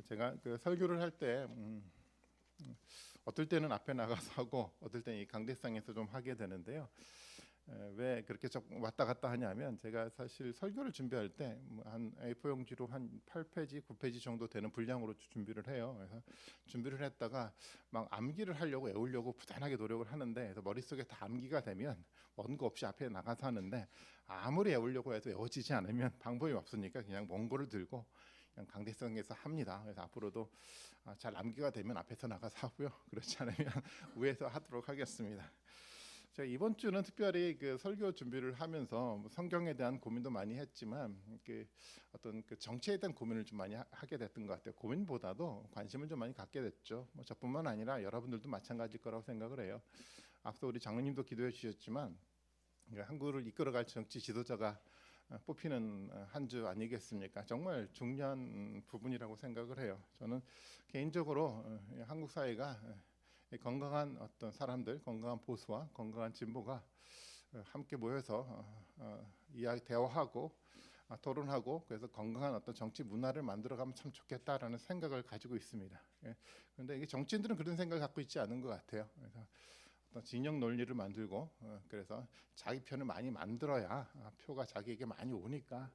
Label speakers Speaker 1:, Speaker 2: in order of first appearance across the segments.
Speaker 1: 제가 그 설교를 할 때 어떨 때는 앞에 나가서 하고 어떨 때는 이 강대상에서 좀 하게 되는데요. 왜 그렇게 좀 왔다 갔다 하냐면 제가 사실 설교를 준비할 때 한 A4 용지로 한 8페이지, 9페이지 정도 되는 분량으로 준비를 해요. 그래서 준비를 했다가 막 암기를 하려고 외우려고 부단하게 노력을 하는데 그래서 머릿속에 다 암기가 되면 원고 없이 앞에 나가서 하는데 아무리 외우려고 해도 외워지지 않으면 방법이 없으니까 그냥 원고를 들고 그냥 강대성에서 합니다. 그래서 앞으로도 잘 암기가 되면 앞에서 나가서 하고요. 그렇지 않으면 위에서 하도록 하겠습니다. 제가 이번 주는 특별히 그 설교 준비를 하면서 성경에 대한 고민도 많이 했지만 그 어떤 그 정치에 대한 고민을 좀 많이 하게 됐던 것 같아요. 고민보다도 관심을 좀 많이 갖게 됐죠. 뭐 저뿐만 아니라 여러분들도 마찬가지일 거라고 생각을 해요. 앞서 우리 장로님도 기도해 주셨지만 한국을 이끌어갈 정치 지도자가 뽑히는 한 주 아니겠습니까? 정말 중요한 부분이라고 생각을 해요. 저는 개인적으로 한국 사회가 건강한 어떤 사람들, 건강한 보수와 건강한 진보가 함께 모여서 이야기 대화하고 토론하고 그래서 건강한 어떤 정치 문화를 만들어가면 참 좋겠다라는 생각을 가지고 있습니다. 그런데 이게 정치인들은 그런 생각을 갖고 있지 않은 것 같아요. 그래서 어떤 진영 논리를 만들고 그래서 자기 편을 많이 만들어야 표가 자기에게 많이 오니까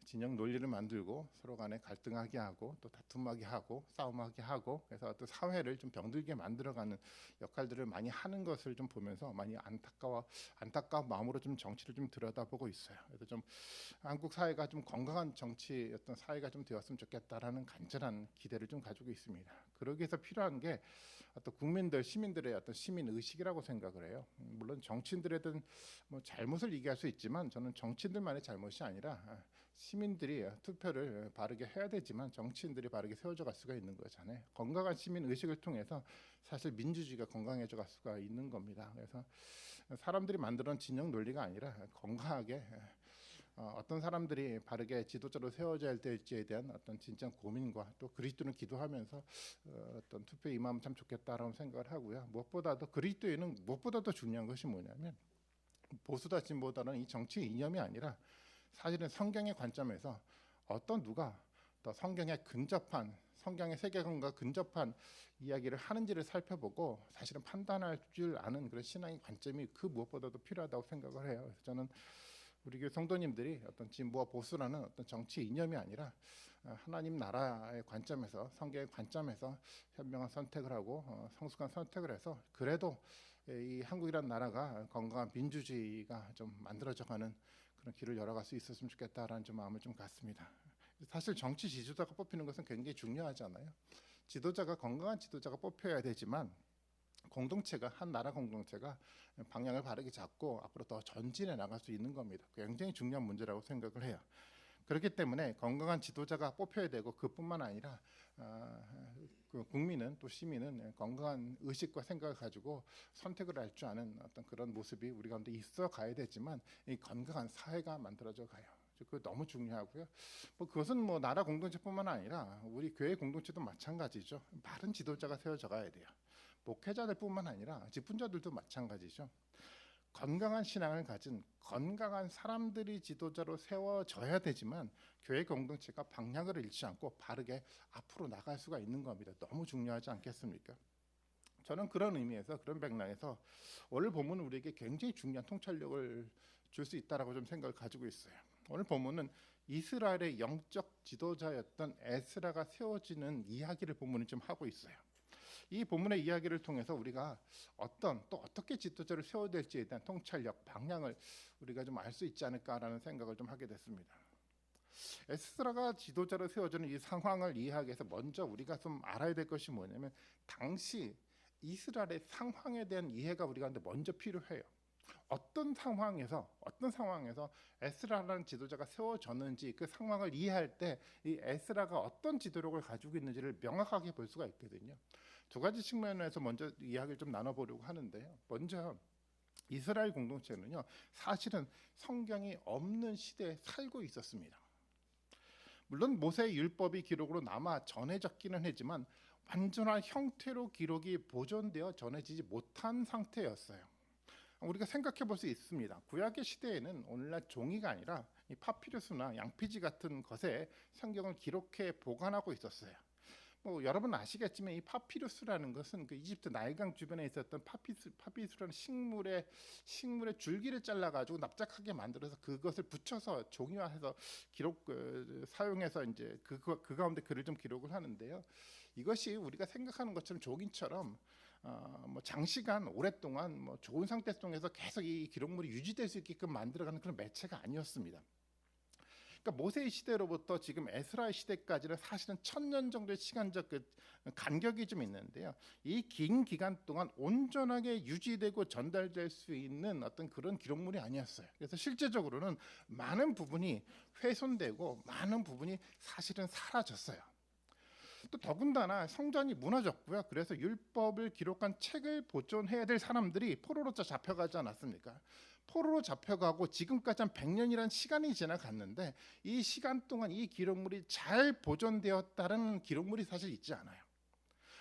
Speaker 1: 진영 논리를 만들고 서로 간에 갈등하게 하고 또 다툼하게 하고 싸움하게 하고 그래서 또 사회를 좀 병들게 만들어가는 역할들을 많이 하는 것을 좀 보면서 많이 안타까운 마음으로 좀 정치를 좀 들여다보고 있어요. 그래서 좀 한국 사회가 좀 건강한 정치 어떤 사회가 좀 되었으면 좋겠다라는 간절한 기대를 좀 가지고 있습니다. 그러기 위해서 필요한 게 어떤 국민들, 시민들의 어떤 시민 의식이라고 생각을 해요. 물론 정치인들에든 뭐 잘못을 얘기할 수 있지만 저는 정치인들만의 잘못이 아니라 시민들이 투표를 바르게 해야 되지만 정치인들이 바르게 세워져 갈 수가 있는 거잖아요. 건강한 시민 의식을 통해서 사실 민주주의가 건강해져 갈 수가 있는 겁니다. 그래서 사람들이 만들어낸 진영 논리가 아니라 건강하게 어떤 사람들이 바르게 지도자로 세워져야 될지에 대한 어떤 진짜 고민과 또 그리스도는 기도하면서 어떤 투표에 임하면 참 좋겠다라고 생각을 하고요. 무엇보다도 그리스도에는 무엇보다도 중요한 것이 뭐냐면 보수다 진보다는 이 정치 이념이 아니라 사실은 성경의 관점에서 어떤 누가 더 성경에 근접한 성경의 세계관과 근접한 이야기를 하는지를 살펴보고 사실은 판단할 줄 아는 그런 신앙의 관점이 그 무엇보다도 필요하다고 생각을 해요. 그래서 저는 우리 교회 성도님들이 어떤 진보와 보수라는 어떤 정치 이념이 아니라 하나님 나라의 관점에서 성경의 관점에서 현명한 선택을 하고 성숙한 선택을 해서 그래도 이 한국이라는 나라가 건강한 민주주의가 좀 만들어져가는 그런 길을 열어갈 수 있었으면 좋겠다라는 좀 마음을 좀 갖습니다. 사실 정치 지도자가 뽑히는 것은 굉장히 중요하잖아요. 지도자가 건강한 지도자가 뽑혀야 되지만 공동체가 한 나라 공동체가 방향을 바르게 잡고 앞으로 더 전진해 나갈 수 있는 겁니다. 굉장히 중요한 문제라고 생각을 해요. 그렇기 때문에 건강한 지도자가 뽑혀야 되고 그뿐만 아니라 그 국민은 또 시민은 건강한 의식과 생각을 가지고 선택을 할 줄 아는 어떤 그런 모습이 우리 가운데 있어 가야 되지만 이 건강한 사회가 만들어져 가요. 그 너무 중요하고요. 뭐 그것은 뭐 나라 공동체뿐만 아니라 우리 교회 공동체도 마찬가지죠. 바른 지도자가 세워져 가야 돼요. 목회자들뿐만 아니라 직분자들도 마찬가지죠. 건강한 신앙을 가진 건강한 사람들이 지도자로 세워져야 되지만 교회 공동체가 방향을 잃지 않고 바르게 앞으로 나갈 수가 있는 겁니다. 너무 중요하지 않겠습니까? 저는 그런 의미에서 그런 맥락에서 오늘 본문은 우리에게 굉장히 중요한 통찰력을 줄 수 있다라고 좀 생각을 가지고 있어요. 오늘 본문은 이스라엘의 영적 지도자였던 에스라가 세워지는 이야기를 본문이 좀 하고 있어요. 이 본문의 이야기를 통해서 우리가 또 어떻게 지도자를 세워야 될지에 대한 통찰력, 방향을 우리가 좀 알 수 있지 않을까라는 생각을 좀 하게 됐습니다. 에스라가 지도자로 세워지는 이 상황을 이해하기 위해서 먼저 우리가 좀 알아야 될 것이 뭐냐면 당시 이스라엘의 상황에 대한 이해가 우리가 먼저 필요해요. 어떤 상황에서 에스라라는 지도자가 세워졌는지 그 상황을 이해할 때 이 에스라가 어떤 지도력을 가지고 있는지를 명확하게 볼 수가 있거든요. 두 가지 측면에서 먼저 이야기를 좀 나눠보려고 하는데요. 먼저 이스라엘 공동체는요, 사실은 성경이 없는 시대에 살고 있었습니다. 물론 모세의 율법이 기록으로 남아 전해졌기는 했지만 완전한 형태로 기록이 보존되어 전해지지 못한 상태였어요. 우리가 생각해 볼 수 있습니다. 구약의 시대에는 오늘날 종이가 아니라 이 파피루스나 양피지 같은 것에 성경을 기록해 보관하고 있었어요. 여러분 아시겠지만 이 파피루스라는 것은 그 이집트 나일강 주변에 있었던 파피루스라는 식물의 줄기를 잘라가지고 납작하게 만들어서 그것을 붙여서 종이화해서 기록 사용해서 이제 그 가운데 글을 좀 기록을 하는데요. 이것이 우리가 생각하는 것처럼 종이처럼 장시간 오랫동안 좋은 상태 속에서 계속 이 기록물이 유지될 수 있게끔 만들어가는 그런 매체가 아니었습니다. 그러니까 모세의 시대로부터 지금 에스라의 시대까지는 사실은 1000년 정도의 시간적 간격이 좀 있는데요. 이 긴 기간 동안 온전하게 유지되고 전달될 수 있는 어떤 그런 기록물이 아니었어요. 그래서 실제적으로는 많은 부분이 훼손되고 많은 부분이 사실은 사라졌어요. 또 더군다나 성전이 무너졌고요. 그래서 율법을 기록한 책을 보존해야 될 사람들이 포로로 잡혀가지 않았습니까? 포로로 잡혀가고 지금까지 한 100년이라는 시간이 지나갔는데 이 시간 동안 이 기록물이 잘 보존되었다는 기록물이 사실 있지 않아요.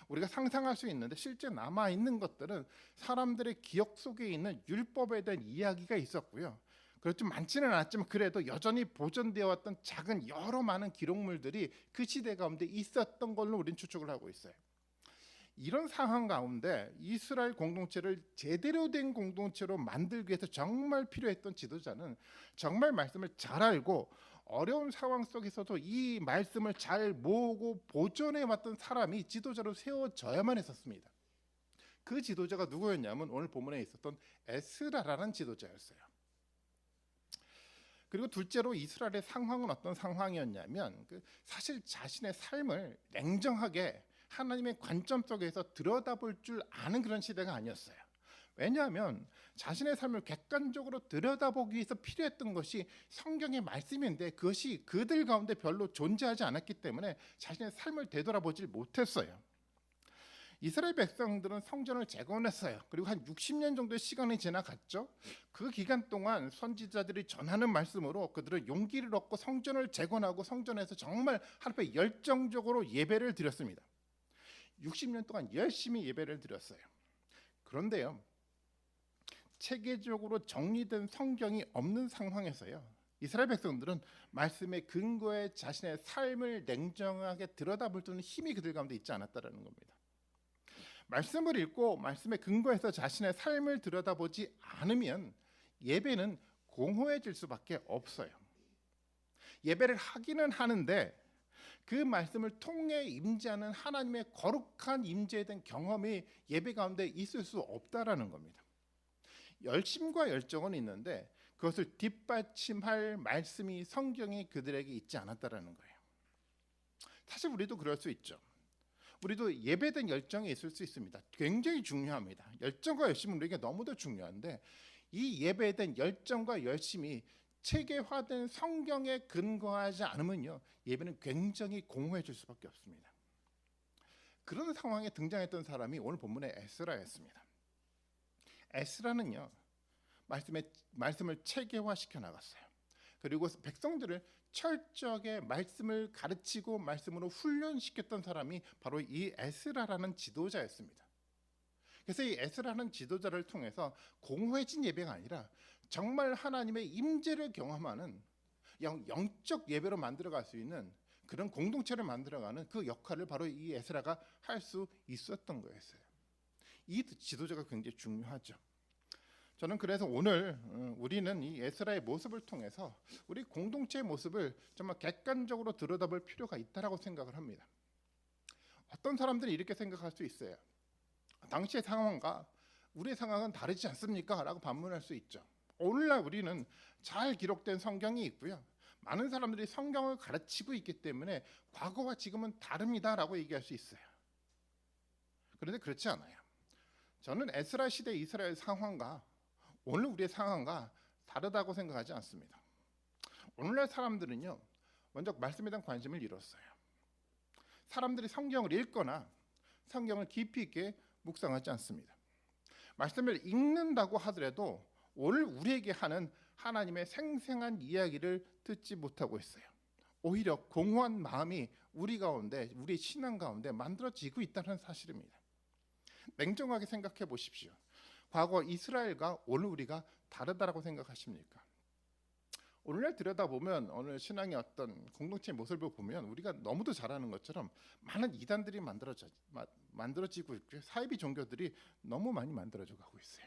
Speaker 1: 우리가 상상할 수 있는데 실제 남아있는 것들은 사람들의 기억 속에 있는 율법에 대한 이야기가 있었고요. 그렇죠. 많지는 않았지만 그래도 여전히 보존되어 왔던 작은 여러 많은 기록물들이 그 시대 가운데 있었던 걸로 우리는 추측을 하고 있어요. 이런 상황 가운데 이스라엘 공동체를 제대로 된 공동체로 만들기 위해서 정말 필요했던 지도자는 정말 말씀을 잘 알고 어려운 상황 속에서도 이 말씀을 잘 모으고 보존해 왔던 사람이 지도자로 세워져야만 했었습니다. 그 지도자가 누구였냐면 오늘 본문에 있었던 에스라라는 지도자였어요. 그리고 둘째로 이스라엘의 상황은 어떤 상황이었냐면 사실 자신의 삶을 냉정하게 하나님의 관점 속에서 들여다볼 줄 아는 그런 시대가 아니었어요. 왜냐하면 자신의 삶을 객관적으로 들여다보기 위해서 필요했던 것이 성경의 말씀인데 그것이 그들 가운데 별로 존재하지 않았기 때문에 자신의 삶을 되돌아보질 못했어요. 이스라엘 백성들은 성전을 재건했어요. 그리고 한 60년 정도의 시간이 지나갔죠. 그 기간 동안 선지자들이 전하는 말씀으로 그들은 용기를 얻고 성전을 재건하고 성전에서 정말 하나님께 열정적으로 예배를 드렸습니다. 60년 동안 열심히 예배를 드렸어요. 그런데요, 체계적으로 정리된 성경이 없는 상황에서요, 이스라엘 백성들은 말씀의 근거에 자신의 삶을 냉정하게 들여다볼 수 있는 힘이 그들 가운데 있지 않았다는 겁니다. 말씀을 읽고 말씀의 근거에서 자신의 삶을 들여다보지 않으면 예배는 공허해질 수밖에 없어요. 예배를 하기는 하는데 그 말씀을 통해 임재하는 하나님의 거룩한 임재에 대한 경험이 예배 가운데 있을 수 없다라는 겁니다. 열심과 열정은 있는데 그것을 뒷받침할 말씀이 성경에 그들에게 있지 않았다라는 거예요. 사실 우리도 그럴 수 있죠. 우리도 예배에 대한 열정이 있을 수 있습니다. 굉장히 중요합니다. 열정과 열심은 우리에게 너무도 중요한데 이 예배에 대한 열정과 열심이 체계화된 성경에 근거하지 않으면요, 예배는 굉장히 공허해질 수밖에 없습니다. 그런 상황에 등장했던 사람이 오늘 본문의 에스라였습니다. 에스라는요, 말씀을 체계화시켜 나갔어요. 그리고 백성들을 철저하게 말씀을 가르치고 말씀으로 훈련시켰던 사람이 바로 이 에스라라는 지도자였습니다. 그래서 이 에스라는 지도자를 통해서 공허해진 예배가 아니라 정말 하나님의 임재를 경험하는 영적 예배로 만들어갈 수 있는 그런 공동체를 만들어가는 그 역할을 바로 이 에스라가 할 수 있었던 거였어요. 이 지도자가 굉장히 중요하죠. 저는 그래서 오늘 우리는 이 에스라의 모습을 통해서 우리 공동체의 모습을 정말 객관적으로 들여다볼 필요가 있다라고 생각을 합니다. 어떤 사람들이 이렇게 생각할 수 있어요. 당시의 상황과 우리의 상황은 다르지 않습니까? 라고 반문할 수 있죠. 오늘날 우리는 잘 기록된 성경이 있고요. 많은 사람들이 성경을 가르치고 있기 때문에 과거와 지금은 다릅니다라고 얘기할 수 있어요. 그런데 그렇지 않아요. 저는 에스라 시대 이스라엘 상황과 오늘 우리의 상황과 다르다고 생각하지 않습니다. 오늘날 사람들은요, 먼저 말씀에 대한 관심을 잃었어요. 사람들이 성경을 읽거나 성경을 깊이 있게 묵상하지 않습니다. 말씀을 읽는다고 하더라도 오늘 우리에게 하는 하나님의 생생한 이야기를 듣지 못하고 있어요. 오히려 공허한 마음이 우리 가운데, 우리 신앙 가운데 만들어지고 있다는 사실입니다. 냉정하게 생각해 보십시오. 과거 이스라엘과 오늘 우리가 다르다라고 생각하십니까? 오늘날 들여다보면 오늘 신앙의 어떤 공동체의 모습을 보면 우리가 너무도 잘 아는 것처럼 많은 이단들이 만들어지고 있고 사이비 종교들이 너무 많이 만들어져 가고 있어요.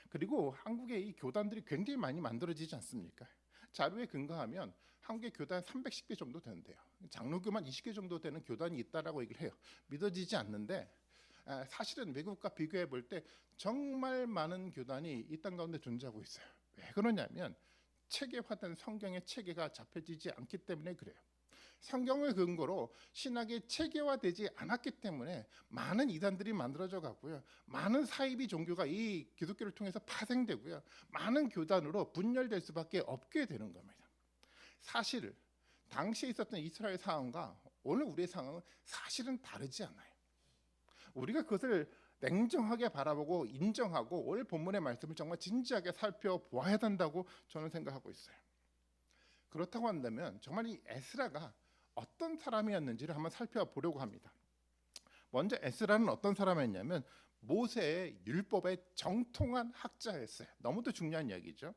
Speaker 1: 그리고 한국의 이 교단들이 굉장히 많이 만들어지지 않습니까? 자료에 근거하면 한국의 교단 310개 정도 되는데요. 장로교만 20개 정도 되는 교단이 있다라고 얘기를 해요. 믿어지지 않는데 사실은 외국과 비교해 볼 때 정말 많은 교단이 이 땅 가운데 존재하고 있어요. 왜 그러냐면 체계화된 성경의 체계가 잡혀지지 않기 때문에 그래요. 성경을 근거로 신학이 체계화되지 않았기 때문에 많은 이단들이 만들어져 가고요. 많은 사이비 종교가 이 기독교를 통해서 파생되고요. 많은 교단으로 분열될 수밖에 없게 되는 겁니다. 사실 당시에 있었던 이스라엘 상황과 오늘 우리의 상황은 사실은 다르지 않아요. 우리가 그것을 냉정하게 바라보고 인정하고 오늘 본문의 말씀을 정말 진지하게 살펴보아야 된다고 저는 생각하고 있어요. 그렇다고 한다면 정말 이 에스라가 어떤 사람이었는지를 한번 살펴보려고 합니다. 먼저 에스라는 어떤 사람이었냐면 모세의 율법의 정통한 학자였어요. 너무도 중요한 이야기죠.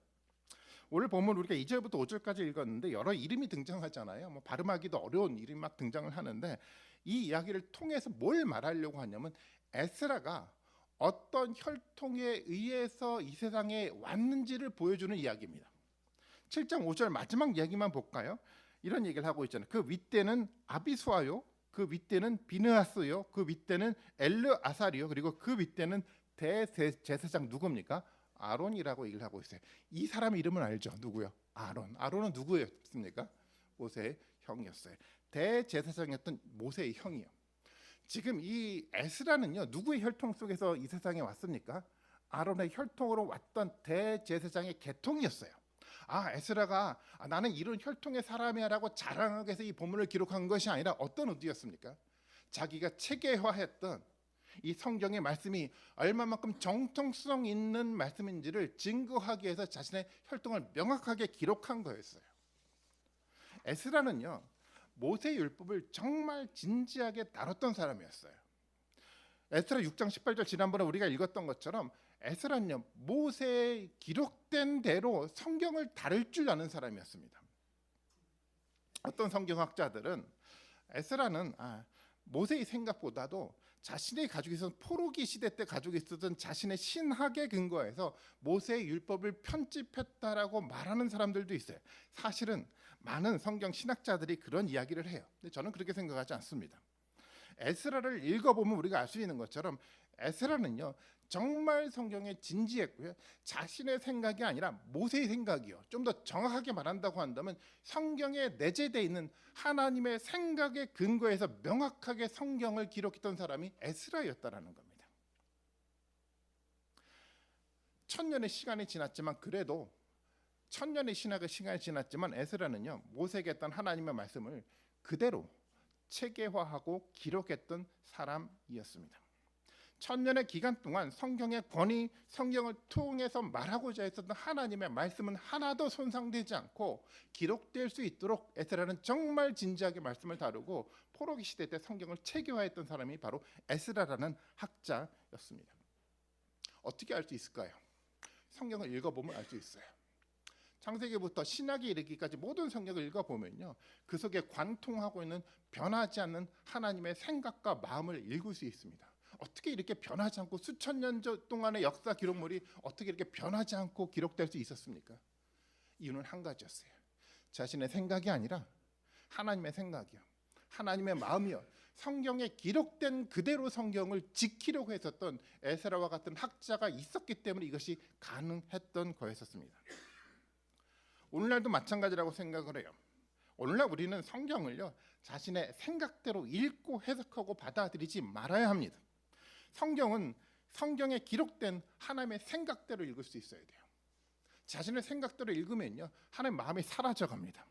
Speaker 1: 오늘 보면 우리가 2절부터 5절까지 읽었는데 여러 이름이 등장하잖아요. 뭐 발음하기도 어려운 이름이 막 등장을 하는데 이 이야기를 통해서 뭘 말하려고 하냐면 에스라가 어떤 혈통에 의해서 이 세상에 왔는지를 보여주는 이야기입니다. 7장 5절 마지막 이야기만 볼까요? 이런 얘기를 하고 있잖아요. 그 윗대는 아비수아요, 그 윗대는 비느하스요, 그 윗대는 엘르아살이요, 그리고 그 윗대는 대제사장 누굽니까? 아론이라고 얘기를 하고 있어요. 이 사람 이름은 알죠? 누구요? 아론. 아론은 누구였습니까? 모세의 형이었어요. 대제사장이었던 모세의 형이요. 지금 이 에스라는요, 누구의 혈통 속에서 이 세상에 왔습니까? 아론의 혈통으로 왔던 대제사장의 계통이었어요. 에스라가 나는 이런 혈통의 사람이야라고 자랑하기 위해서 이 본문을 기록한 것이 아니라 어떤 의도였습니까? 자기가 체계화했던 이 성경의 말씀이 얼마만큼 정통성 있는 말씀인지를 증거하기 위해서 자신의 혈통을 명확하게 기록한 거였어요. 에스라는요, 모세 율법을 정말 진지하게 다뤘던 사람이었어요. 에스라 6장 18절 지난번에 우리가 읽었던 것처럼 에스라는요, 모세의 기록된 대로 성경을 다룰 줄 아는 사람이었습니다. 어떤 성경학자들은 에스라는 모세의 생각보다도 자신이 가지고 있었던 포로기 시대 때 가지고 있었던 자신의 신학에 근거해서 모세의 율법을 편집했다라고 말하는 사람들도 있어요. 사실은 많은 성경 신학자들이 그런 이야기를 해요. 근데 저는 그렇게 생각하지 않습니다. 에스라를 읽어보면 우리가 알 수 있는 것처럼 에스라는요, 정말 성경에 진지했고요. 자신의 생각이 아니라 모세의 생각이요. 좀 더 정확하게 말한다고 한다면 성경에 내재되어 있는 하나님의 생각에 근거해서 명확하게 성경을 기록했던 사람이 에스라였다라는 겁니다. 1000년의 시간이 지났지만 그래도 1000년의 신학의 시간이 지났지만 에스라는요, 모세에게 했던 하나님의 말씀을 그대로 체계화하고 기록했던 사람이었습니다. 1000년의 기간 동안 성경의 권위, 성경을 통해서 말하고자 했었던 하나님의 말씀은 하나도 손상되지 않고 기록될 수 있도록 에스라는 정말 진지하게 말씀을 다루고 포로기 시대 때 성경을 체계화했던 사람이 바로 에스라라는 학자였습니다. 어떻게 알 수 있을까요? 성경을 읽어보면 알 수 있어요. 창세기부터 신약에 이르기까지 모든 성경을 읽어보면요, 그 속에 관통하고 있는 변하지 않는 하나님의 생각과 마음을 읽을 수 있습니다. 어떻게 이렇게 변하지 않고 수천 년 동안의 역사 기록물이 어떻게 이렇게 변하지 않고 기록될 수 있었습니까? 이유는 한 가지였어요. 자신의 생각이 아니라 하나님의 생각이요, 하나님의 마음이요, 성경에 기록된 그대로 성경을 지키려고 했었던 에스라와 같은 학자가 있었기 때문에 이것이 가능했던 거였었습니다. 오늘날도 마찬가지라고 생각을 해요. 오늘날 우리는 성경을요, 자신의 생각대로 읽고 해석하고 받아들이지 말아야 합니다. 성경은 성경에 기록된 하나님의 생각대로 읽을 수 있어야 돼요. 자신의 생각대로 읽으면요, 하나님의 마음이 사라져갑니다.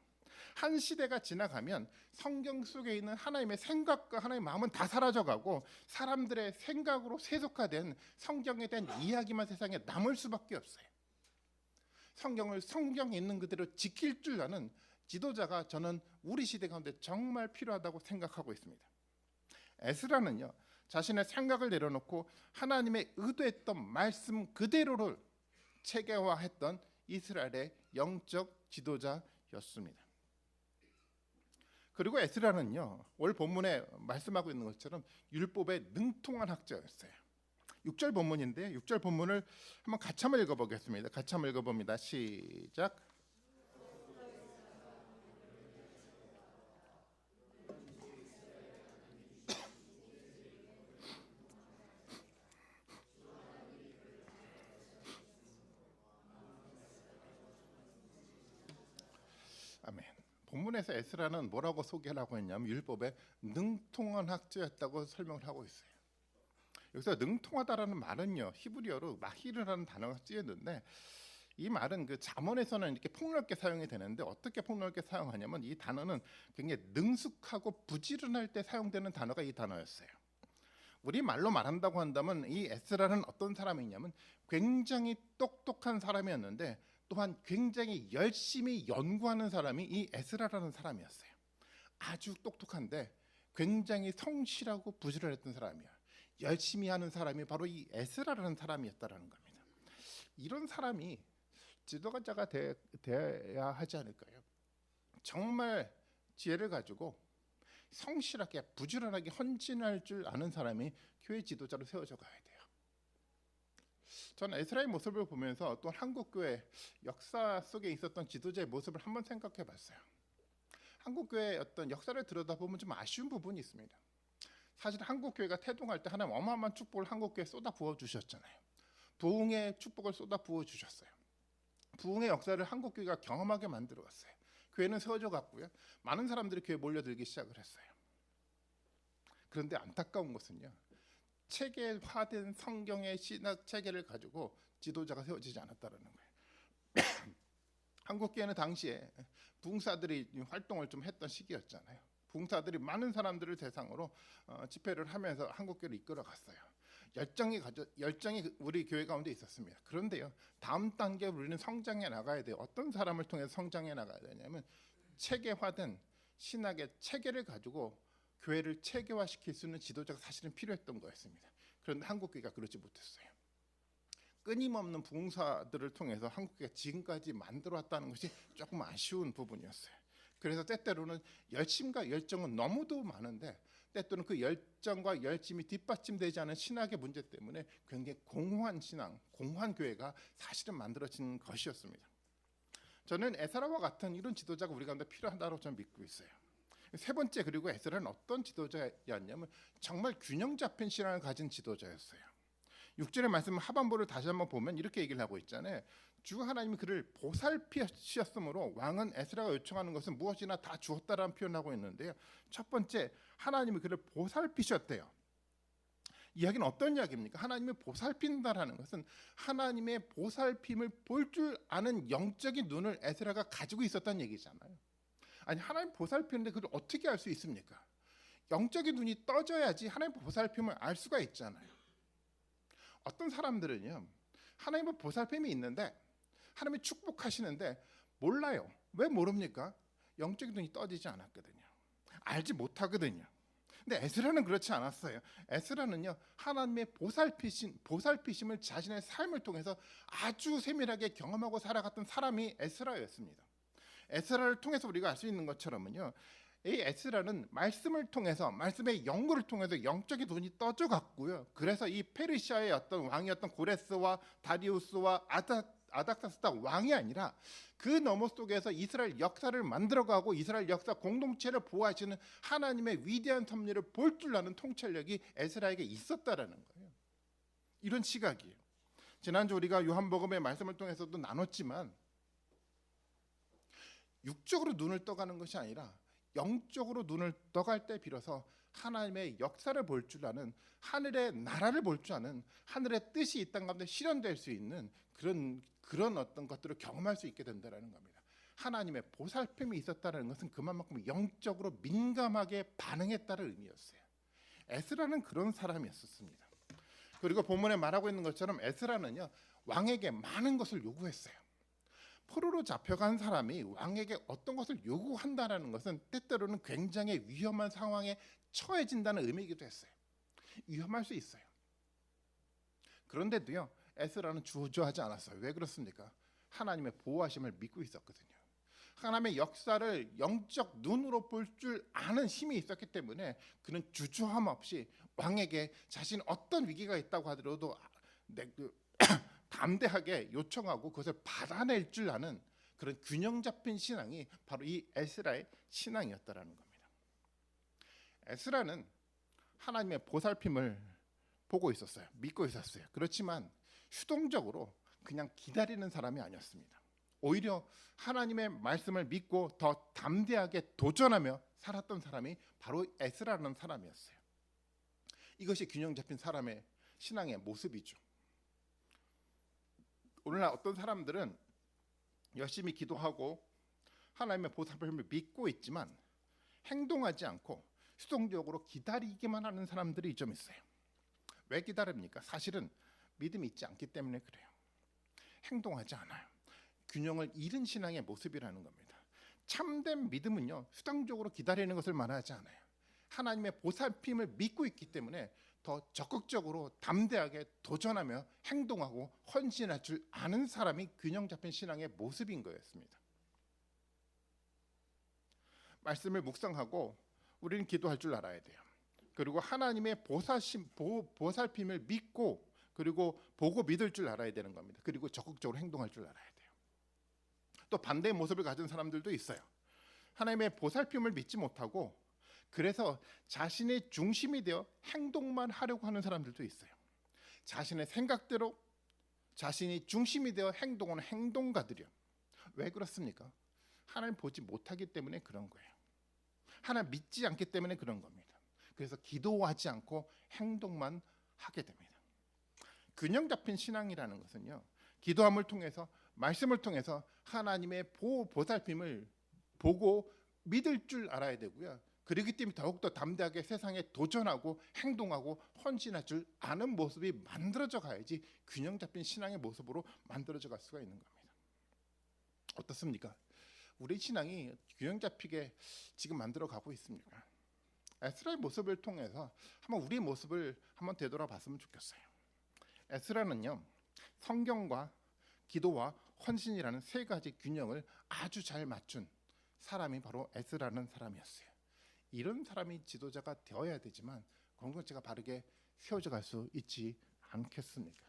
Speaker 1: 한 시대가 지나가면 성경 속에 있는 하나님의 생각과 하나님의 마음은 다 사라져가고 사람들의 생각으로 세속화된 성경에 대한 이야기만 세상에 남을 수밖에 없어요. 성경을 성경에 있는 그대로 지킬 줄 아는 지도자가 저는 우리 시대 가운데 정말 필요하다고 생각하고 있습니다. 에스라는요, 자신의 생각을 내려놓고 하나님의 의도했던 말씀 그대로를 체계화했던 이스라엘의 영적 지도자였습니다. 그리고 에스라는요, 오늘 본문에 말씀하고 있는 것처럼 율법에 능통한 학자였어요. 6절 본문인데 6절 본문을 한번 같이 한번 읽어보겠습니다. 같이 한번 읽어봅니다. 시작. 아멘. 본문에서 에스라는 뭐라고 소개를 하고 있냐면 율법에 능통한 학자였다고 설명을 하고 있어요. 여기서 능통하다라는 말은요, 히브리어로 마히르라는 단어가 쓰였는데 이 말은 그 잠언에서는 이렇게 폭넓게 사용이 되는데 어떻게 폭넓게 사용하냐면 이 단어는 굉장히 능숙하고 부지런할 때 사용되는 단어가 이 단어였어요. 우리 말로 말한다고 한다면 이 에스라는 어떤 사람이냐면 굉장히 똑똑한 사람이었는데 또한 굉장히 열심히 연구하는 사람이 이 에스라라는 사람이었어요. 아주 똑똑한데 굉장히 성실하고 부지런했던 사람이야. 열심히 하는 사람이 바로 이 에스라라는 사람이었다라는 겁니다. 이런 사람이 지도자가 돼야 하지 않을까요? 정말 지혜를 가지고 성실하게 부지런하게 헌신할 줄 아는 사람이 교회 지도자로 세워져 가야 돼요. 저는 에스라의 모습을 보면서 또 한국 교회 역사 속에 있었던 지도자의 모습을 한번 생각해 봤어요. 한국 교회의 어떤 역사를 들여다보면 좀 아쉬운 부분이 있습니다. 사실 한국 교회가 태동할 때 하나님 어마어마한 축복을 한국 교회에 쏟아 부어 주셨잖아요. 부흥의 축복을 쏟아 부어 주셨어요. 부흥의 역사를 한국 교회가 경험하게 만들어 갔어요. 교회는 세워져 갔고요. 많은 사람들이 교회에 몰려들기 시작을 했어요. 그런데 안타까운 것은요, 체계화된 성경의 신학 체계를 가지고 지도자가 세워지지 않았다는 거예요. 한국 교회는 당시에 부흥사들이 활동을 좀 했던 시기였잖아요. 부흥사들이 많은 사람들을 대상으로 집회를 하면서 한국 교회를 이끌어 갔어요. 열정이 우리 교회 가운데 있었습니다. 그런데요, 다음 단계 우리는 성장해 나가야 돼요. 어떤 사람을 통해서 성장해 나가야 되냐면 체계화된 신학의 체계를 가지고 교회를 체계화시킬 수 있는 지도자가 사실은 필요했던 거였습니다. 그런데 한국 교회가 그렇지 못했어요. 끊임없는 부흥사들을 통해서 한국 교회가 지금까지 만들어 왔다는 것이 조금 아쉬운 부분이었어요. 그래서 때때로는 열심과 열정은 너무도 많은데 때때로는 그 열정과 열심이 뒷받침되지 않은 신학의 문제 때문에 굉장히 공허한 신앙, 공허한 교회가 사실은 만들어진 것이었습니다. 저는 에스라와 같은 이런 지도자가 우리 가운데 필요하다고 저는 믿고 있어요. 세 번째, 그리고 에스라는 어떤 지도자였냐면 정말 균형 잡힌 신앙을 가진 지도자였어요. 6절의 말씀 하반부를 다시 한번 보면 이렇게 얘기를 하고 있잖아요. 주 하나님이 그를 보살피셨으므로 왕은 에스라가 요청하는 것은 무엇이나 다 주었다라는 표현을 하고 있는데요. 첫 번째, 하나님이 그를 보살피셨대요. 이야기는 어떤 이야기입니까? 하나님이 보살핀다라는 것은 하나님의 보살핌을 볼 줄 아는 영적인 눈을 에스라가 가지고 있었다는 얘기잖아요. 아니, 하나님 보살피는데 그걸 어떻게 알 수 있습니까? 영적인 눈이 떠져야지 하나님 보살핌을 알 수가 있잖아요. 어떤 사람들은요, 하나님의 보살핌이 있는데 하나님이 축복하시는데 몰라요. 왜 모릅니까? 영적인 눈이 떠지지 않았거든요. 알지 못하거든요. 근데 에스라는 그렇지 않았어요. 에스라는요, 하나님의 보살피심을 자신의 삶을 통해서 아주 세밀하게 경험하고 살아갔던 사람이 에스라였습니다. 에스라를 통해서 우리가 알 수 있는 것처럼은요, 이 에스라는 말씀을 통해서, 말씀의 연구를 통해서 영적인 눈이 떠져갔고요. 그래서 이 페르시아의 어떤 왕이었던 고레스와 다리우스와 아닥사스다 왕이 아니라 그 너머 속에서 이스라엘 역사를 만들어가고 이스라엘 역사 공동체를 보호하시는 하나님의 위대한 섭리를 볼 줄 아는 통찰력이 에스라에게 있었다라는 거예요. 이런 시각이에요. 지난주 우리가 요한복음의 말씀을 통해서도 나눴지만 육적으로 눈을 떠가는 것이 아니라 영적으로 눈을 떠갈 때 비로소 하나님의 역사를 볼 줄 아는, 하늘의 나라를 볼 줄 아는, 하늘의 뜻이 이 땅 가운데 실현될 수 있는 그런 어떤 것들을 경험할 수 있게 된다는 겁니다. 하나님의 보살핌이 있었다는 것은 그만큼 영적으로 민감하게 반응했다는 의미였어요. 에스라는 그런 사람이었습니다. 그리고 본문에 말하고 있는 것처럼 에스라는요, 왕에게 많은 것을 요구했어요. 포로로 잡혀간 사람이 왕에게 어떤 것을 요구한다는 것은 때때로는 굉장히 위험한 상황에 처해진다는 의미이기도 했어요. 위험할 수 있어요. 그런데도요, 에스라는 주저하지 않았어요. 왜 그렇습니까? 하나님의 보호하심을 믿고 있었거든요. 하나님의 역사를 영적 눈으로 볼 줄 아는 힘이 있었기 때문에 그는 주저함 없이 왕에게 자신 어떤 위기가 있다고 하더라도 담대하게 요청하고 그것을 받아낼 줄 아는 그런 균형 잡힌 신앙이 바로 이 에스라의 신앙이었다라는 겁니다. 에스라는 하나님의 보살핌을 보고 있었어요. 믿고 있었어요. 그렇지만 수동적으로 그냥 기다리는 사람이 아니었습니다. 오히려 하나님의 말씀을 믿고 더 담대하게 도전하며 살았던 사람이 바로 에스라라는 사람이었어요. 이것이 균형 잡힌 사람의 신앙의 모습이죠. 오늘날 어떤 사람들은 열심히 기도하고 하나님의 보살핌을 믿고 있지만 행동하지 않고 수동적으로 기다리기만 하는 사람들이 좀 있어요. 왜 기다립니까? 사실은 믿음이 있지 않기 때문에 그래요. 행동하지 않아요. 균형을 잃은 신앙의 모습이라는 겁니다. 참된 믿음은요, 수동적으로 기다리는 것을 말하지 않아요. 하나님의 보살핌을 믿고 있기 때문에 더 적극적으로 담대하게 도전하며 행동하고 헌신할 줄 아는 사람이 균형 잡힌 신앙의 모습인 거였습니다. 말씀을 묵상하고 우리는 기도할 줄 알아야 돼요. 그리고 하나님의 보살핌을 믿고 그리고 보고 믿을 줄 알아야 되는 겁니다. 그리고 적극적으로 행동할 줄 알아야 돼요. 또 반대의 모습을 가진 사람들도 있어요. 하나님의 보살핌을 믿지 못하고 그래서 자신의 중심이 되어 행동만 하려고 하는 사람들도 있어요. 자신의 생각대로 자신이 중심이 되어 행동하는 행동가들이요. 왜 그렇습니까? 하나님 보지 못하기 때문에 그런 거예요. 하나님 믿지 않기 때문에 그런 겁니다. 그래서 기도하지 않고 행동만 하게 됩니다. 균형 잡힌 신앙이라는 것은요, 기도함을 통해서 말씀을 통해서 하나님의 보살핌을 보고 믿을 줄 알아야 되고요. 그렇기 때문에 더욱더 담대하게 세상에 도전하고 행동하고 헌신할 줄 아는 모습이 만들어져 가야지 균형 잡힌 신앙의 모습으로 만들어져 갈 수가 있는 겁니다. 어떻습니까? 우리 신앙이 균형 잡히게 지금 만들어 가고 있습니까? 에스라의 모습을 통해서 한번 우리의 모습을 한번 되돌아봤으면 좋겠어요. 에스라는요, 성경과 기도와 헌신이라는 세 가지 균형을 아주 잘 맞춘 사람이 바로 에스라는 사람이었어요. 이런 사람이 지도자가 되어야 되지만 공동체가 바르게 세워져 갈 수 있지 않겠습니까?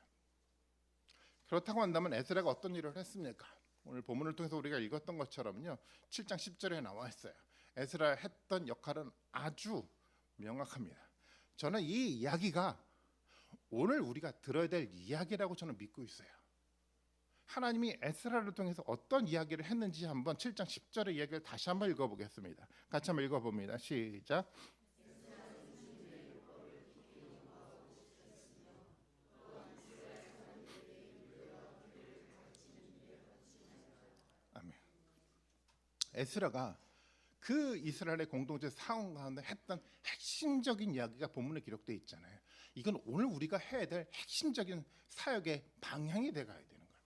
Speaker 1: 그렇다고 한다면 에스라가 어떤 일을 했습니까? 오늘 본문을 통해서 우리가 읽었던 것처럼요, 7장 10절에 나와 있어요. 에스라 했던 역할은 아주 명확합니다. 저는 이 이야기가 오늘 우리가 들어야 될 이야기라고 저는 믿고 있어요. 하나님이 에스라를 통해서 어떤 이야기를 했는지 한번 7장 10절의 이야기를 다시 한번 읽어보겠습니다. 같이 한번 읽어봅니다. 시작. 아멘. 에스라가 그 이스라엘의 공동체 상황 가운데 했던 핵심적인 이야기가 본문에 기록되어 있잖아요. 이건 오늘 우리가 해야 될 핵심적인 사역의 방향이 돼가야 되는 겁니다.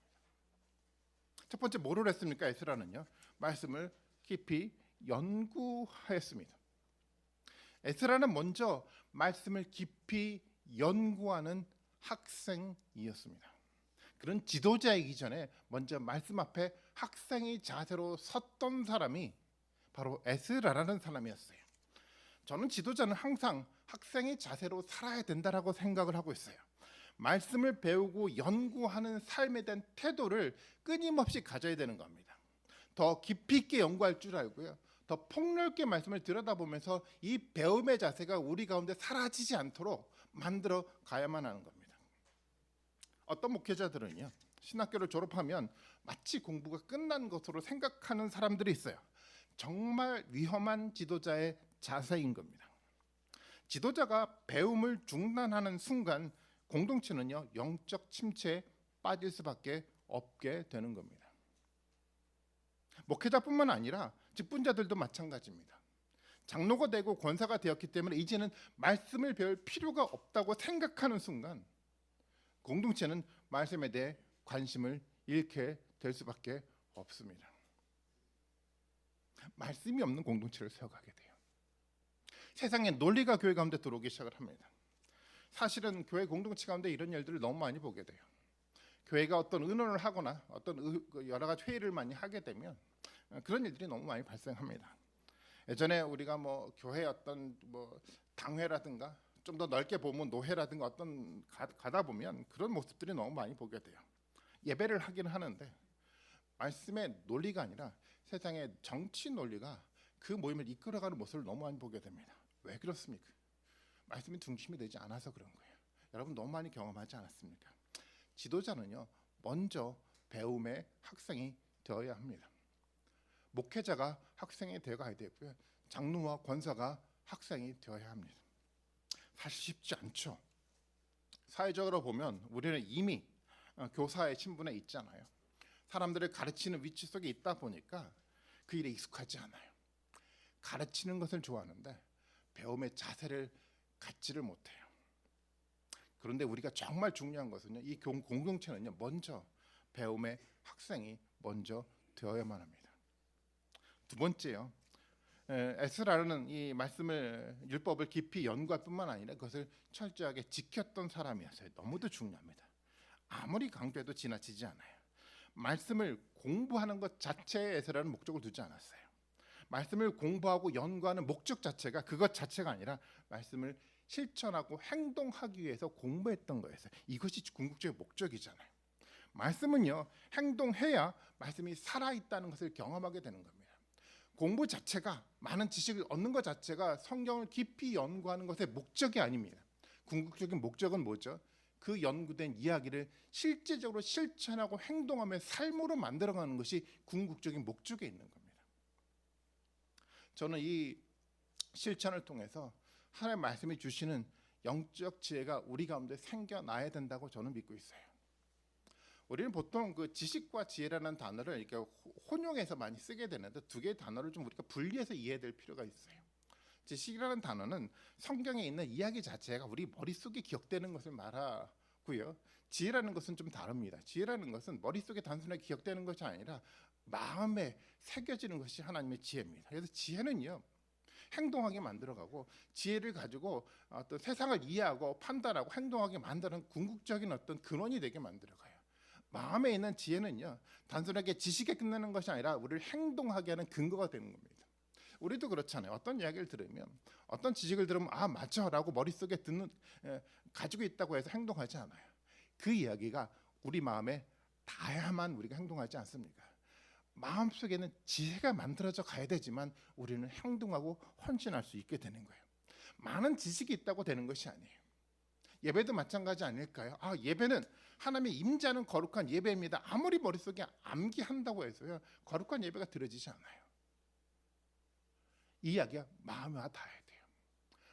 Speaker 1: 첫 번째 뭐를 했습니까? 에스라는요, 말씀을 깊이 연구하였습니다. 에스라는 먼저 말씀을 깊이 연구하는 학생이었습니다. 그런 지도자이기 전에 먼저 말씀 앞에 학생의 자세로 섰던 사람이 바로 에스라라는 사람이었어요. 저는 지도자는 항상 학생의 자세로 살아야 된다라고 생각을 하고 있어요. 말씀을 배우고 연구하는 삶에 대한 태도를 끊임없이 가져야 되는 겁니다. 더 깊이 있게 연구할 줄 알고요, 더 폭넓게 말씀을 들여다보면서 이 배움의 자세가 우리 가운데 사라지지 않도록 만들어 가야만 하는 겁니다. 어떤 목회자들은요, 신학교를 졸업하면 마치 공부가 끝난 것으로 생각하는 사람들이 있어요. 정말 위험한 지도자의 자세인 겁니다. 지도자가 배움을 중단하는 순간 공동체는요, 영적 침체에 빠질 수밖에 없게 되는 겁니다. 목회자뿐만 아니라 직분자들도 마찬가지입니다. 장로가 되고 권사가 되었기 때문에 이제는 말씀을 배울 필요가 없다고 생각하는 순간 공동체는 말씀에 대해 관심을 잃게 될 수밖에 없습니다. 말씀이 없는 공동체를 세워가게 돼요. 세상의 논리가 교회 가운데 들어오기 시작을 합니다. 사실은 교회 공동체 가운데 이런 일들을 너무 많이 보게 돼요. 교회가 어떤 의논을 하거나 어떤 여러 가지 회의를 많이 하게 되면 그런 일들이 너무 많이 발생합니다. 예전에 우리가 뭐 교회 어떤 뭐 당회라든가 좀 더 넓게 보면 노회라든가 어떤 가다 보면 그런 모습들이 너무 많이 보게 돼요. 예배를 하긴 하는데 말씀의 논리가 아니라 세상의 정치 논리가 그 모임을 이끌어가는 모습을 너무 많이 보게 됩니다. 왜 그렇습니까? 말씀이 중심이 되지 않아서 그런 거예요. 여러분 너무 많이 경험하지 않았습니까? 지도자는요 먼저 배움의 학생이 되어야 합니다. 목회자가 학생이 되어야 되고요. 장로와 권사가 학생이 되어야 합니다. 사실 쉽지 않죠. 사회적으로 보면 우리는 이미 교사의 신분에 있잖아요. 사람들을 가르치는 위치 속에 있다 보니까 그 일에 익숙하지 않아요. 가르치는 것을 좋아하는데 배움의 자세를 갖지를 못해요. 그런데 우리가 정말 중요한 것은요, 이 공동체는요 먼저 배움의 학생이 먼저 되어야만 합니다. 두 번째요, 에스라는 이 말씀을 율법을 깊이 연구할 뿐만 아니라 그것을 철저하게 지켰던 사람이었어요. 너무도 중요합니다. 아무리 강조해도 지나치지 않아요. 말씀을 공부하는 것 자체에 에스라는 목적을 두지 않았어요. 말씀을 공부하고 연구하는 목적 자체가 그것 자체가 아니라 말씀을 실천하고 행동하기 위해서 공부했던 거였어요. 이것이 궁극적인 목적이잖아요. 말씀은요 행동해야 말씀이 살아있다는 것을 경험하게 되는 겁니다. 공부 자체가 많은 지식을 얻는 것 자체가 성경을 깊이 연구하는 것의 목적이 아닙니다. 궁극적인 목적은 뭐죠? 그 연구된 이야기를 실제적으로 실천하고 행동하며 삶으로 만들어가는 것이 궁극적인 목적에 있는 겁니다. 저는 이 실천을 통해서 하나님의 말씀이 주시는 영적 지혜가 우리 가운데 생겨나야 된다고 저는 믿고 있어요. 우리는 보통 그 지식과 지혜라는 단어를 이렇게 혼용해서 많이 쓰게 되는데 두 개의 단어를 좀 우리가 분리해서 이해될 필요가 있어요. 지식이라는 단어는 성경에 있는 이야기 자체가 우리 머릿속에 기억되는 것을 말하고요. 지혜라는 것은 좀 다릅니다. 지혜라는 것은 머릿속에 단순하게 기억되는 것이 아니라 마음에 새겨지는 것이 하나님의 지혜입니다. 그래서 지혜는요 행동하게 만들어가고 지혜를 가지고 어떤 세상을 이해하고 판단하고 행동하게 만드는 궁극적인 어떤 근원이 되게 만들어가요. 마음에 있는 지혜는요 단순하게 지식에 끝나는 것이 아니라 우리를 행동하게 하는 근거가 되는 겁니다. 우리도 그렇잖아요. 어떤 이야기를 들으면 어떤 지식을 들으면 아 맞아라고 머릿속에 가지고 있다고 해서 행동하지 않아요. 그 이야기가 우리 마음에 닿아야만 우리가 행동하지 않습니까? 마음속에는 지혜가 만들어져 가야 되지만 우리는 행동하고 헌신할 수 있게 되는 거예요. 많은 지식이 있다고 되는 것이 아니에요. 예배도 마찬가지 아닐까요? 예배는 하나님의 임재하는 거룩한 예배입니다. 아무리 머릿속에 암기한다고 해서요 거룩한 예배가 드려지지 않아요. 이 이야기가 마음에 와 닿아야 돼요.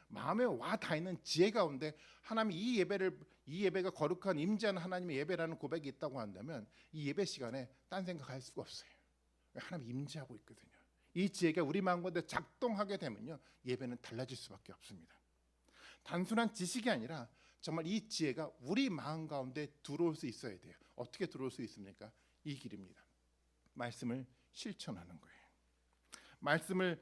Speaker 1: 마음에 와 닿는 지혜 가운데 하나님이 이 예배가 거룩한 임재하는 하나님의 예배라는 고백이 있다고 한다면 이 예배 시간에 딴 생각할 수가 없어요. 하나님 임재하고 있거든요. 이 지혜가 우리 마음 가운데 작동하게 되면요 예배는 달라질 수밖에 없습니다. 단순한 지식이 아니라 정말 이 지혜가 우리 마음 가운데 들어올 수 있어야 돼요. 어떻게 들어올 수 있습니까? 이 길입니다. 말씀을 실천하는 거예요. 말씀을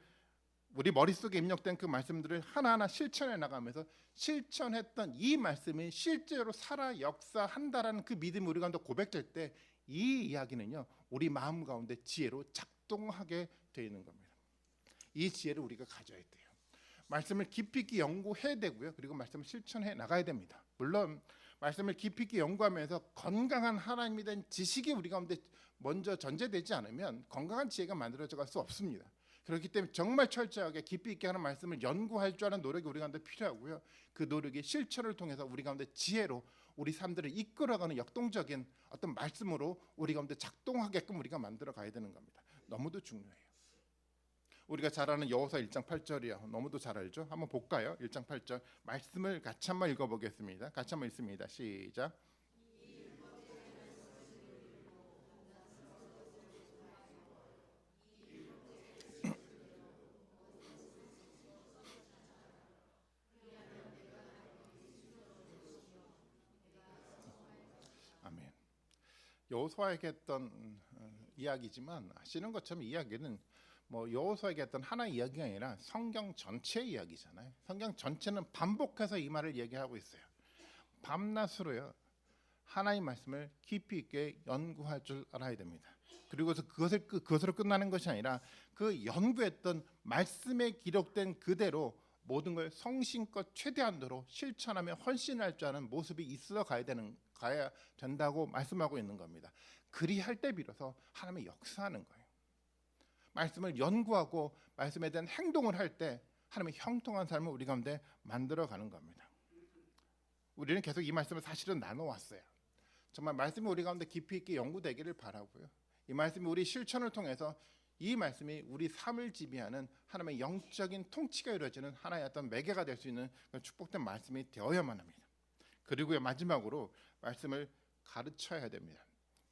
Speaker 1: 우리 머릿속에 입력된 그 말씀들을 하나하나 실천해 나가면서 실천했던 이 말씀이 실제로 살아 역사한다라는 그 믿음이 우리 가운데 고백될 때 이 이야기는요 우리 마음 가운데 지혜로 작동하게 되어 있는 겁니다. 이 지혜를 우리가 가져야 돼요. 말씀을 깊이 있게 연구해야 되고요. 그리고 말씀을 실천해 나가야 됩니다. 물론 말씀을 깊이 있게 연구하면서 건강한 하나님에 대한 지식이 우리 가운데 먼저 전제되지 않으면 건강한 지혜가 만들어져 갈 수 없습니다. 그렇기 때문에 정말 철저하게 깊이 있게 하는 말씀을 연구할 줄 아는 노력이 우리 가운데 필요하고요. 그 노력이 실천을 통해서 우리 가운데 지혜로 우리 삶들을 이끌어가는 역동적인 어떤 말씀으로 우리 가운데 작동하게끔 우리가 만들어 가야 되는 겁니다. 너무도 중요해요. 우리가 잘 아는 여호수아 1장 8절이요. 너무도 잘 알죠? 한번 볼까요? 1장 8절 말씀을 같이 한번 읽어보겠습니다. 같이 한번 읽습니다. 시작. 아멘. 여호수아에게 했던 이야기지만 아시는 것처럼 이 이야기는 뭐 여호수아에게 했던 하나의 이야기가 아니라 성경 전체의 이야기잖아요. 성경 전체는 반복해서 이 말을 얘기하고 있어요. 밤낮으로요 하나님 말씀을 깊이 있게 연구할 줄 알아야 됩니다. 그리고서 그것으로 끝나는 것이 아니라 그 연구했던 말씀에 기록된 그대로 모든 걸 성심껏 최대한도로 실천하며 헌신할 줄 아는 모습이 있어 가야 된다고 말씀하고 있는 겁니다. 그리할 때 비로소 하나님의 역사하는 거예요. 말씀을 연구하고 말씀에 대한 행동을 할 때 하나님의 형통한 삶을 우리 가운데 만들어가는 겁니다. 우리는 계속 이 말씀을 사실은 나눠왔어요. 정말 말씀이 우리 가운데 깊이 있게 연구되기를 바라고요. 이 말씀이 우리 실천을 통해서 이 말씀이 우리 삶을 지배하는 하나님의 영적인 통치가 이루어지는 하나의 어떤 매개가 될 수 있는 축복된 말씀이 되어야만 합니다. 그리고 마지막으로 말씀을 가르쳐야 됩니다.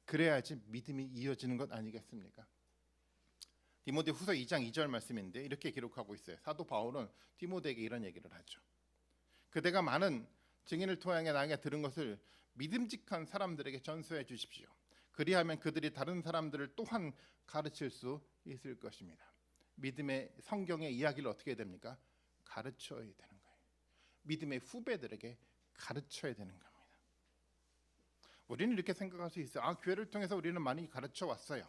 Speaker 1: 그래야지 믿음이 이어지는 것 아니겠습니까? 디모데후서 2장 2절 말씀인데 이렇게 기록하고 있어요. 사도 바울은 디모데에게 이런 얘기를 하죠. 그대가 많은 증인을 통하여 나에게 들은 것을 믿음직한 사람들에게 전수해 주십시오. 그리하면 그들이 다른 사람들을 또한 가르칠 수 있을 것입니다. 믿음의 성경의 이야기를 어떻게 해야 됩니까? 가르쳐야 되는 거예요. 믿음의 후배들에게 가르쳐야 되는 겁니다. 우리는 이렇게 생각할 수 있어요. 교회를 통해서 우리는 많이 가르쳐 왔어요.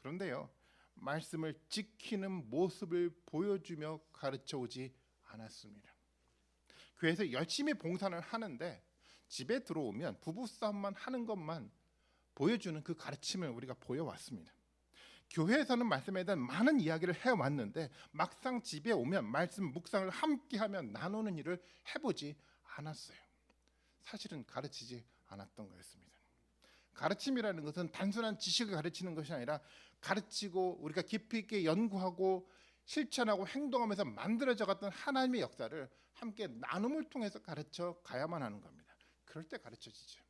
Speaker 1: 그런데요, 말씀을 지키는 모습을 보여주며 가르쳐 오지 않았습니다. 교회에서 열심히 봉사를 하는데 집에 들어오면 부부싸움만 하는 것만 보여주는 그 가르침을 우리가 보여왔습니다. 교회에서는 말씀에 대한 많은 이야기를 해왔는데 막상 집에 오면 말씀 묵상을 함께하며 나누는 일을 해보지 않았어요. 사실은 가르치지 않았던 거였습니다. 가르침이라는 것은 단순한 지식을 가르치는 것이 아니라 가르치고 우리가 깊이 있게 연구하고 실천하고 행동하면서 만들어져 갔던 하나님의 역사를 함께 나눔을 통해서 가르쳐 가야만 하는 겁니다. 그럴 때 가르쳐지죠.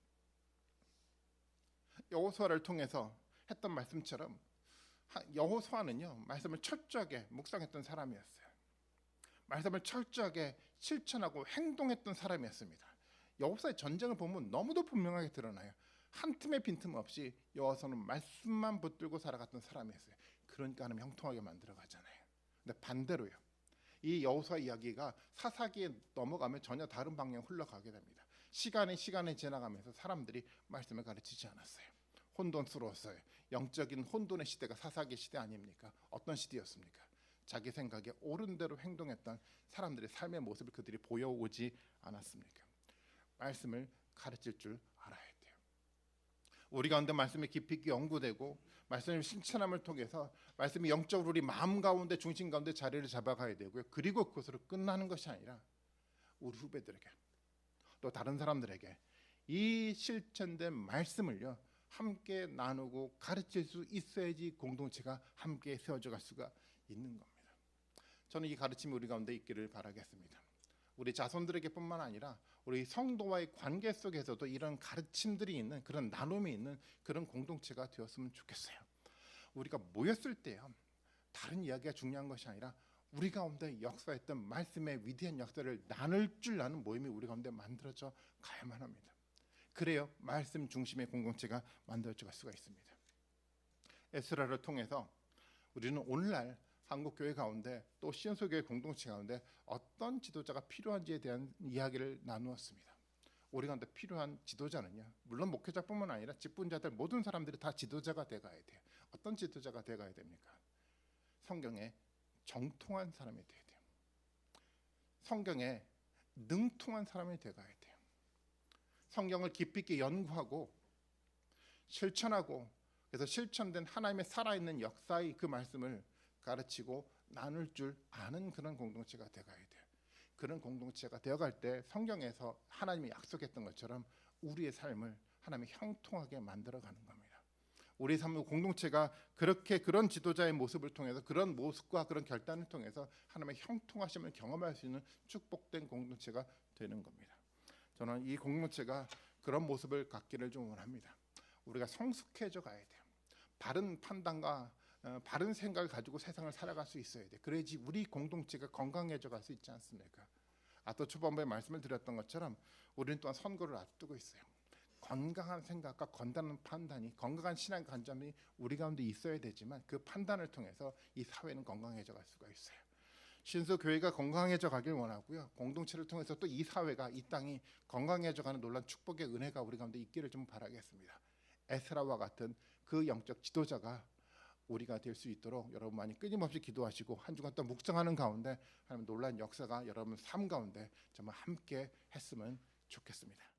Speaker 1: 여호수아를 통해서 했던 말씀처럼 여호수아는요, 말씀을 철저하게 묵상했던 사람이었어요. 말씀을 철저하게 실천하고 행동했던 사람이었습니다. 여호수아의 전쟁을 보면 너무도 분명하게 드러나요. 한 틈의 빈틈 없이 여호수아는 말씀만 붙들고 살아갔던 사람이었어요. 그러니까 하나님 형통하게 만들어 가잖아요. 근데 반대로요, 이 여호수아 이야기가 사사기에 넘어가면 전혀 다른 방향으로 흘러가게 됩니다. 시간이 지나가면서 사람들이 말씀을 가르치지 않았어요. 혼돈스러웠어요. 영적인 혼돈의 시대가 사사기 시대 아닙니까? 어떤 시대였습니까? 자기 생각에 옳은 대로 행동했던 사람들의 삶의 모습을 그들이 보여오지 않았습니까? 말씀을 가르칠 줄 알아야 돼요. 우리 가운데 말씀이 깊이 있게 연구되고 말씀의 실천함을 통해서 말씀이 영적으로 우리 마음 가운데 중심 가운데 자리를 잡아가야 되고요. 그리고 그것으로 끝나는 것이 아니라 우리 후배들에게 또 다른 사람들에게 이 실천된 말씀을요, 함께 나누고 가르칠 수 있어야지 공동체가 함께 세워져 갈 수가 있는 겁니다. 저는 이 가르침이 우리 가운데 있기를 바라겠습니다. 우리 자손들에게뿐만 아니라 우리 성도와의 관계 속에서도 이런 가르침들이 있는 그런 나눔이 있는 그런 공동체가 되었으면 좋겠어요. 우리가 모였을 때요, 다른 이야기가 중요한 것이 아니라 우리 가운데 역사했던 말씀의 위대한 역사를 나눌 줄 아는 모임이 우리 가운데 만들어져 가야만 합니다. 그래요, 말씀 중심의 공동체가 만들어져 갈 수가 있습니다. 에스라를 통해서 우리는 오늘날 한국교회 가운데 또 시온소교회 공동체 가운데 어떤 지도자가 필요한지에 대한 이야기를 나누었습니다. 우리 가운데 필요한 지도자는요, 물론 목회자뿐만 아니라 직분자들 모든 사람들이 다 지도자가 돼가야 돼요. 어떤 지도자가 돼가야 됩니까? 성경에 정통한 사람이 돼야 돼요. 성경에 능통한 사람이 돼가야 돼요. 성경을 깊이 있게 연구하고 실천하고, 그래서 실천된 하나님의 살아있는 역사의 그 말씀을 가르치고 나눌 줄 아는 그런 공동체가 되어가야 돼요. 그런 공동체가 되어갈 때 성경에서 하나님이 약속했던 것처럼 우리의 삶을 하나님이 형통하게 만들어가는 겁니다. 우리 삶의 공동체가 그렇게 그런 지도자의 모습을 통해서 그런 모습과 그런 결단을 통해서 하나님의 형통하심을 경험할 수 있는 축복된 공동체가 되는 겁니다. 저는 이 공동체가 그런 모습을 갖기를 좀 원합니다. 우리가 성숙해져 가야 돼요. 바른 판단과 바른 생각을 가지고 세상을 살아갈 수 있어야 돼. 그래야지 우리 공동체가 건강해져 갈 수 있지 않습니까? 또 초반부에 말씀을 드렸던 것처럼 우리는 또한 선거를 앞두고 있어요. 건강한 생각과 건강한 판단이, 건강한 신앙 관점이 우리 가운데 있어야 되지만 그 판단을 통해서 이 사회는 건강해져 갈 수가 있어요. 신수 교회가 건강해져 가길 원하고요. 공동체를 통해서 또 이 사회가, 이 땅이 건강해져 가는 놀라운 축복의 은혜가 우리 가운데 있기를 좀 바라겠습니다. 에스라와 같은 그 영적 지도자가 우리가 될 수 있도록 여러분 많이 끊임없이 기도하시고 한 주간 또 묵상하는 가운데 하나님 놀라운 역사가 여러분 삶 가운데 정말 함께 했으면 좋겠습니다.